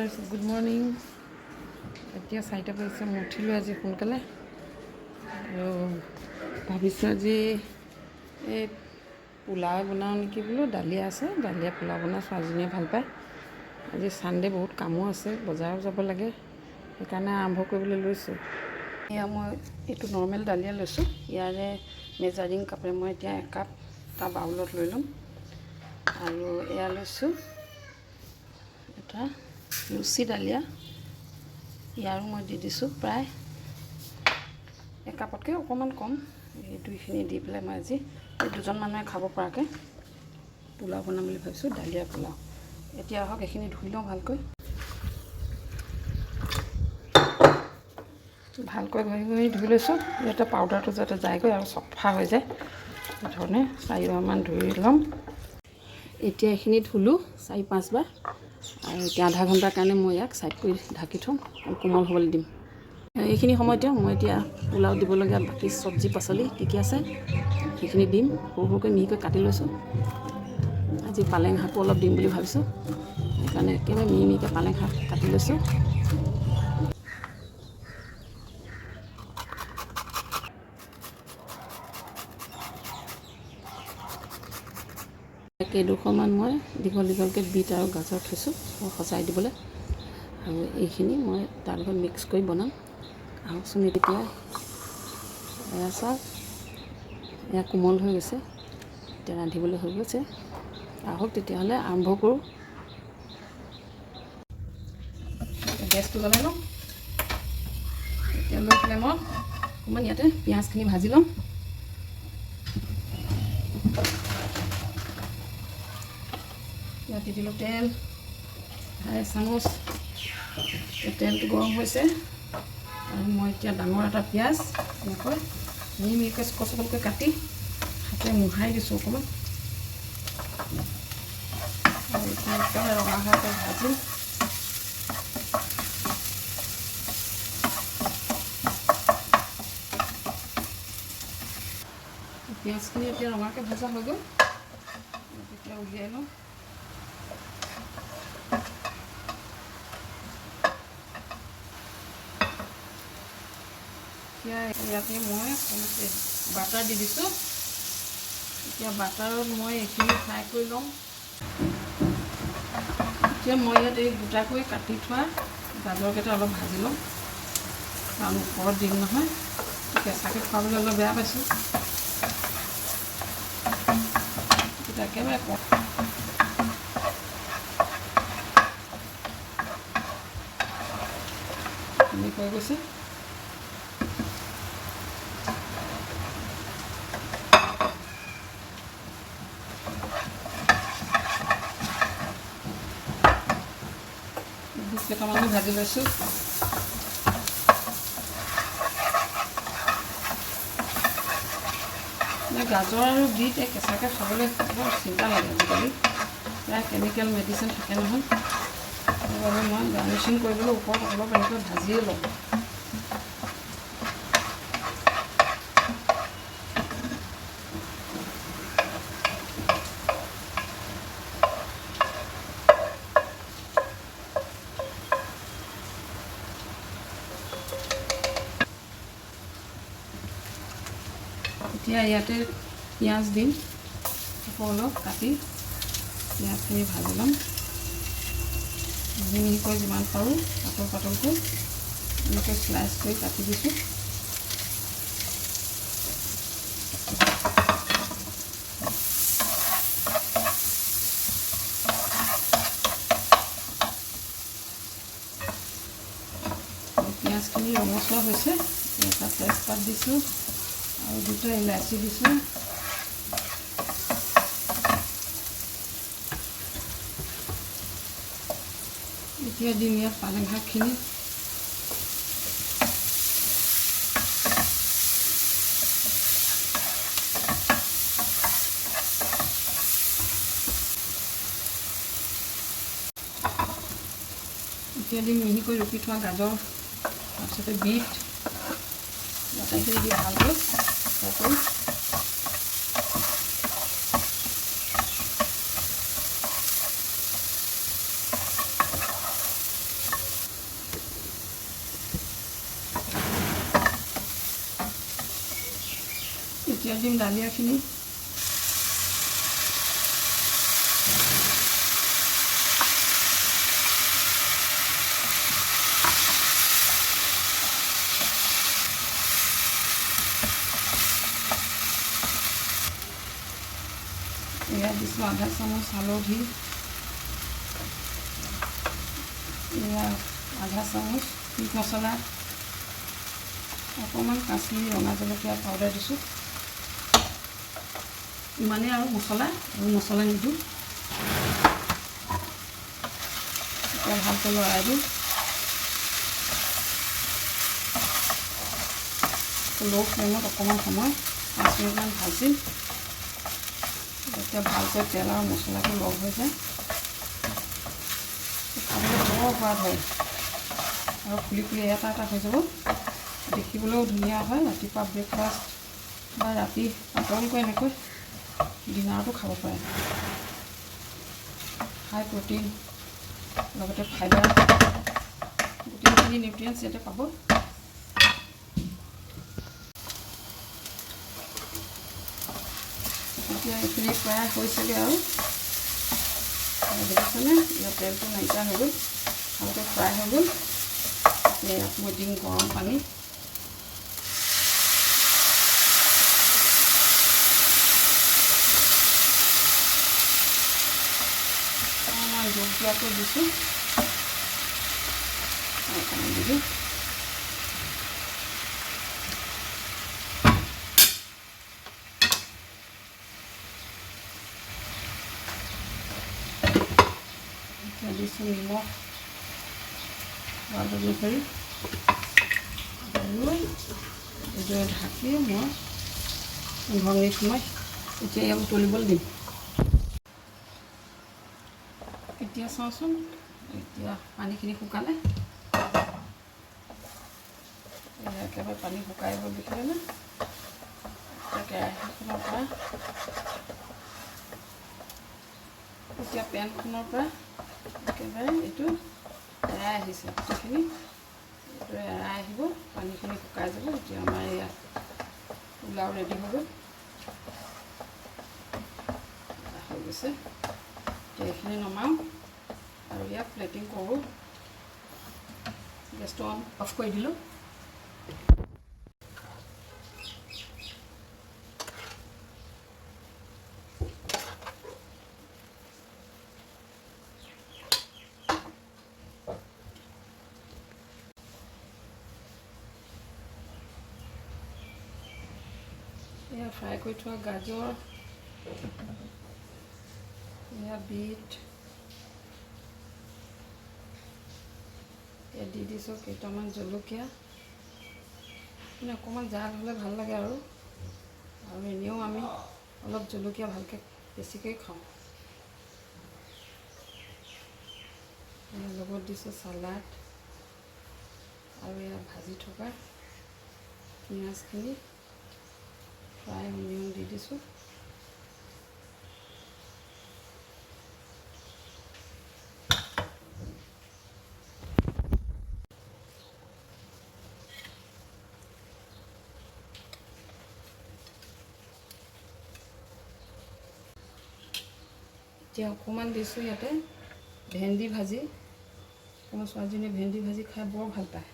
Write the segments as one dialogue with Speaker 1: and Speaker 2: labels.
Speaker 1: Viewers good morning. এতিয়া 4টা বাজিছে। মই উঠিলোঁ আজি সোনকালে আৰু ভাবিছোঁ আজি এই পোলাও বনাওঁ নেকি বোলো। দালি আছে, দালিয়ে পোলাও বনাওঁ, ছোৱালীজনীয়ে ভাল পায়। আজি ছানডে বহুত কামো আছে, বজাৰো যাব লাগে, সেইকাৰণে আৰম্ভ কৰিবলৈ লৈছোঁ। এয়া মই এইটো নৰ্মেল দালিয়ে লৈছোঁ। ইয়াৰে মেজাৰিং কাপে মই এতিয়া 1 কাপ এটা বাউলত লৈ ল'ম আৰু এয়া লৈছোঁ এটা লুচি দালিয়া। ইয়াৰো মই দি দিছোঁ প্ৰায় 1 কাপতকৈ অকণমান কম। এই দুইখিনি দি পেলাই মই আজি এই 2জন মানুহে খাব পৰাকৈ পোলাও বনাম বুলি ভাবিছোঁ, দালিয়া পোলাও। এতিয়া আহক এইখিনি ধুই লওঁ ভালকৈ ঘঁহি ধুই লৈছোঁ, ইয়াতে পাউডাৰটো যাতে যায়গৈ আৰু চফা হৈ যায়। ধৰণে 4বাৰমান ধুই ল'ম। এতিয়া এইখিনি ধুলোঁ 4-5 বাৰ আৰু এতিয়া আধা ঘণ্টাৰ কাৰণে মই ইয়াক ছাইড কৰি ঢাকি থ'ম আৰু কোমল হ'বলৈ দিম। এইখিনি সময়তে মই এতিয়া পোলাও দিবলগীয়া বাকী চব্জি পাচলি কি আছে সেইখিনি দিম। সৰু সৰুকৈ মিহিকৈ কাটি লৈছোঁ। আজি পালেং শাকো অলপ দিম বুলি ভাবিছোঁ, সেইকাৰণে একেবাৰে মিহিকৈ পালেং শাক কাটি লৈছোঁ। কেইডোখৰমান মই দীঘল দীঘলকৈ বিট আৰু গাজৰ থৈছোঁ সজাই দিবলৈ, আৰু এইখিনি মই তাৰ লগত মিক্স কৰি বনাম। আহকচোন এতিয়া এয়া চাওক, এয়া কোমল হৈ গৈছে, এতিয়া ৰান্ধিবলৈ হৈ গৈছে। আহক তেতিয়াহ'লে আৰম্ভ কৰোঁ। গেছটো জ্বলাই লওঁ। এতিয়া লৈ পেলাই মই অকণমান ইয়াতে পিঁয়াজখিনি ভাজি ল'ম। ইয়াত দি দিলোঁ তেল 1/2 চামুচ। তেলটো গৰম হৈছে আৰু মই এতিয়া ডাঙৰ এটা পিঁয়াজ এনেকৈ মিহিকৈ চকলকৈ কাটি হাতে মোহাৰি দিছোঁ অকণমান, আৰু এতিয়া একেবাৰে ৰঙা হোৱাকৈ ভাজিম। পিঁয়াজখিনি এতিয়া ৰঙাকৈ ভজা হৈ গ'ল, তেতিয়া উলিয়াই লওঁ। এতিয়া ইয়াতে মই বাটাৰ দি দিছোঁ। এতিয়া বাটাৰত মই এইখিনি ফ্ৰাই কৰি ল'ম। এতিয়া মই ইয়াত এই গোটাকৈ কাটি থোৱা গাজৰকেইটা অলপ ভাজি ল'ম, কাৰণ ওপৰত দিম নহয়, কেঁচাকৈ খুৱাবলৈ অলপ বেয়া পাইছোঁ। এতিয়া একেবাৰে হৈ গৈছে। কেইটামানো ভাজি লৈছোঁ। গাজৰ আৰু বিট কেঁচাকৈ খাবলৈ বৰ চিন্তা লাগে আজিকালি, প্ৰায় কেমিকেল মেডিচিন থাকে নহয়। সেইবাবে মই গাৰ্নিচিং কৰিবলৈ ওপৰত অলপ এনেকৈ ভাজিয়ে লওঁ। এতিয়া ইয়াতে পিঁয়াজ দিম, অলপ কাটি পিঁয়াজখিনি ভাজি ল'ম। মিহিকৈ যিমান পাৰোঁ পাতল পাতলকৈ এনেকৈ স্লাইচ কৰি কাটি দিছোঁ। পিঁয়াজখিনি ৰঙচুৱা হৈছে, এটা তেজপাত দিছোঁ আৰু 2টা ইলাচি দিছোঁ। এতিয়া দিম ইয়াত পালেং শাকখিনি। এতিয়া দিম মিহিকৈ ৰুকি থোৱা গাজৰ, তাৰপিছতে বিট, গোটেইখিনি দি ভালকৈ ফ্ৰাই কৰিম। এতিয়া দিম ডালিয়াখিনি। এয়া দিছোঁ আধা চামুচ হালধি, এয়া আধা চামুচ মিট মছলা, অকণমান কাশ্মীৰী ৰঙা জলকীয়া পাউডাৰ দিছোঁ। ইমানেই আৰু মছলা নিদিওঁ। এতিয়া ভালকৈ লৰাই দিওঁ। ল' ফ্লেমত অকণমান সময় 5 মিনিটমান ভাজিম। এতিয়া ভালকৈ তেল আৰু মছলাটো লগ হৈ যায়। খাবলৈ বৰ সোৱাদ হয় আৰু ফুলি ফুলি এটা হৈ যাব। দেখিবলৈও ধুনীয়া হয়। ৰাতিপুৱা ব্ৰেকফাষ্ট বা ৰাতি পাতলকৈ এনেকৈ ডিনাৰতো খাব পাৰে। হাই প্ৰটিন, লগতে ফাইবাৰ, গোটেইখিনি নিউট্ৰিয়েণ্টছ ইয়াতে পাব। এতিয়া এইখিনি প্ৰায় হৈছেগৈ আৰু দেখিছেনে? ইয়াৰ তেলটো নাইকিয়া হৈ গ'ল, ভালকৈ ফ্ৰাই হৈ গ'ল। ইয়াত মই দিম গৰম পানী। অকণমান জলকীয়াকৈ দিছোঁ, অকণমান দিলোঁ। দিছোঁ নিমখ সোৱাদ অনুসৰি আৰু এইদৰে ঢাকি মই 15 মিনিট সময় এতিয়া ইয়াক উতলিবলৈ দিম। এতিয়া চাওঁচোন, এতিয়া পানীখিনি শুকালে। একেবাৰে পানী শুকাই গ'ল দেখিলেনে? কেৰাহীখনৰ পৰা এতিয়া পেনখনৰ পৰা একেবাৰে এইটো এৰাই আহিছে। গোটেইখিনি এইটো এৰাই আহিব, পানীখিনি শুকাই যাব। এতিয়া আমাৰ ইয়াত পোলাও ৰেডি হৈ গ'ল, হৈ গৈছে। এতিয়া এইখিনি নমাওঁ আৰু ইয়াক প্লেটিং কৰোঁ। গেছটো অফ কৰি দিলোঁ। এয়া ফ্ৰাই কৰি থোৱা গাজৰ, এয়া বিট, এয়া দি দিছোঁ কেইটামান জলকীয়া। মানে অকণমান জাল হ'লে ভাল লাগে আৰু এনেও আমি অলপ জলকীয়া ভালকৈ বেছিকৈ খাওঁ। লগত দিছোঁ চালাড আৰু এয়া ভাজি থকা পিঁয়াজখিনি, ফ্ৰাই অনিয়ন দি দিছোঁ। এতিয়া অকণমান দিছোঁ ইয়াতে ভেন্দি ভাজি। মোৰ ছোৱালীজনীয়ে ভেন্দি ভাজি খাই বৰ ভাল পায়।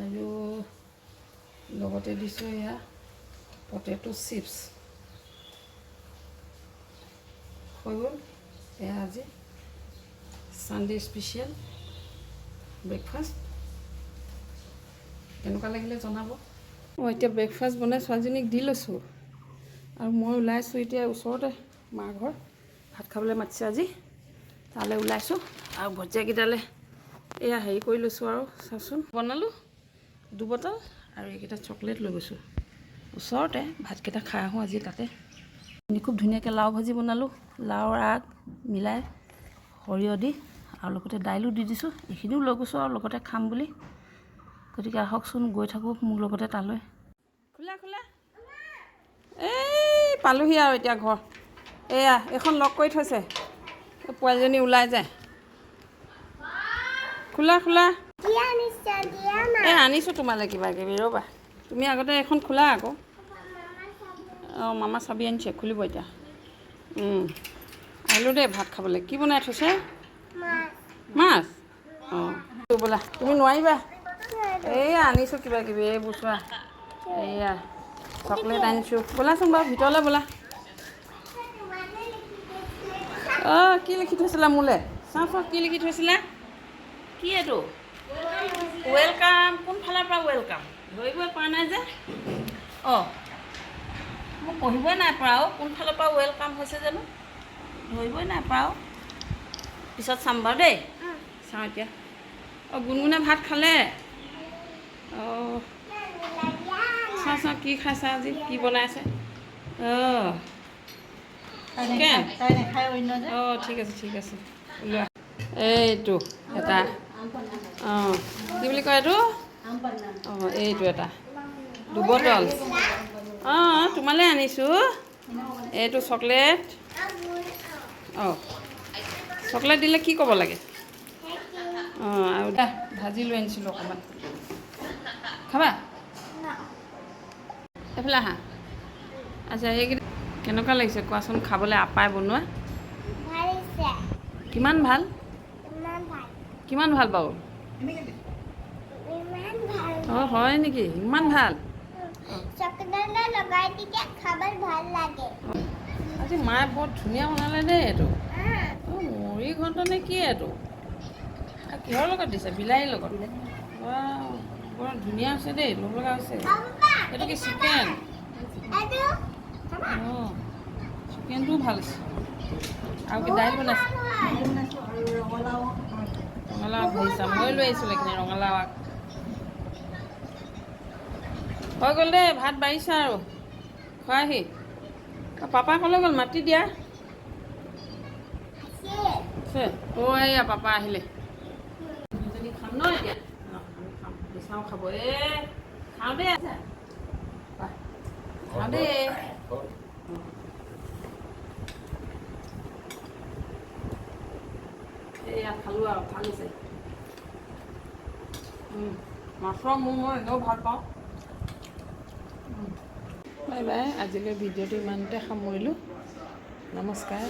Speaker 1: আৰু লগতে দিছোঁ এয়া পটেটো চিপছ। হৈ গ'ল এয়া আজি ছানডে স্পেচিয়েল ব্ৰেকফাষ্ট। কেনেকুৱা লাগিলে জনাব। মই এতিয়া ব্ৰেকফাষ্ট বনাই ছোৱালীজনীক দি লৈছোঁ আৰু মই ওলাইছোঁ এতিয়া ওচৰতে মাৰ ঘৰ, ভাত খাবলৈ মাতিছে আজি, তালৈ ওলাইছোঁ। আৰু ভজিয়াকেইটালৈ এয়া হেৰি কৰি লৈছোঁ আৰু চাওকচোন, বনালোঁ 2 বটল আৰু এইকেইটা চকলেট লৈ গৈছোঁ। ওচৰতে ভাতকেইটা খাই আহোঁ আজি তাতে। খুব ধুনীয়াকৈ লাও ভাজি বনালোঁ, লাওৰ আগ মিলাই সৰিয়হ দি, আৰু লগতে দাইলো দি দিছোঁ। এইখিনিও লৈ গৈছোঁ আৰু লগতে খাম বুলি। গতিকে আহকচোন, গৈ থাকোঁ মোৰ লগতে তালৈ। খোলা খোলা, এই পালোহি আৰু এতিয়া ঘৰ। এয়া এইখন লক কৰি থৈছে, পোৱালীজনী ওলাই যায়। খোলা খোলা, এই আনিছোঁ তোমালৈ কিবা কিবি, ৰ'বা তুমি আগতে এইখন খোলা আকৌ। অঁ মামা চাবি আনিছে খুলিব এতিয়া আহিলোঁ দেই ভাত খাবলৈ কি বনাই থৈছে মাছ অঁ ব'লা তুমি নোৱাৰিবা এইয়া আনিছোঁ কিবা কিবি এইবোৰ চোৱা এইয়া চকলেট আনিছোঁ ব'লাচোন বাৰু ভিতৰলৈ ব'লা অঁ কি লিখি থৈছিলা মোলৈ চাওঁ কি লিখি থৈছিলা কি এইটো ৱেলকাম কোনফালৰ পৰা ৱেলকাম ধৰিবই পৰা নাই যে অঁ মই পঢ়িবই নাই পৰা আৰু কোনফালৰ পৰা ৱেলকাম হৈছে জানো ধৰিবই নাই পৰা আৰু পিছত চাম বাৰু দেই চাওঁ এতিয়া অঁ গুণগুণে ভাত খালে অঁ চাওঁ কি খাইছা আজি কি বনাইছে অঁ অঁ ঠিক আছে ওলোৱা এইটো এটা অঁ কি বুলি কয় এইটো অঁ এইটো এটা 2 বটল অঁ তোমালৈ আনিছোঁ এইটো চকলেট অঁ চকলেট দিলে কি ক'ব লাগে অঁ আৰু ভাজি লৈ আনিছিলোঁ অকণমান খাবা এইফালে আহা আচ্ছা এইকেইটা কেনেকুৱা লাগিছে কোৱাচোন খাবলৈ আপাই বনোৱা কিমান ভাল বাৰু অঁ হয় নেকি ইমান ভাল আজি মায়ে বৰ ধুনীয়া বনালে দেই এইটো অঁ মুড়ি ঘণ্ট নে কি এইটো কিহৰ লগত দিছে বিলাহীৰ লগত বৰ ধুনীয়া হৈছে দেই লোভ লগা হৈছে এইটো কি চিকেন অঁ চিকেনটোও ভাল আছে আৰু কি দাইল বনাইছে ৰঙালাও ভাজিছা মই লৈ আহিছিলোঁ এইখিনি ৰঙালাও আগ হৈ গ'ল দেই ভাত বাঢ়িছা আৰু খোৱাহি পাপা ক'লৈ গ'ল মাতি দিয়া অঁ এইয়া পাপা আহিলে দুজনী খাম ন এতিয়া আমি খাম বিচাৰো খাব খাওঁ দেই খাওঁ দেই এইয়া খালোঁ আৰু ভাল হৈছে মাছৰ মই এনেও ভাল পাওঁ বাই বাই আজিলৈ ভিডিঅ'টো ইমানতে সামৰিলোঁ নমস্কাৰ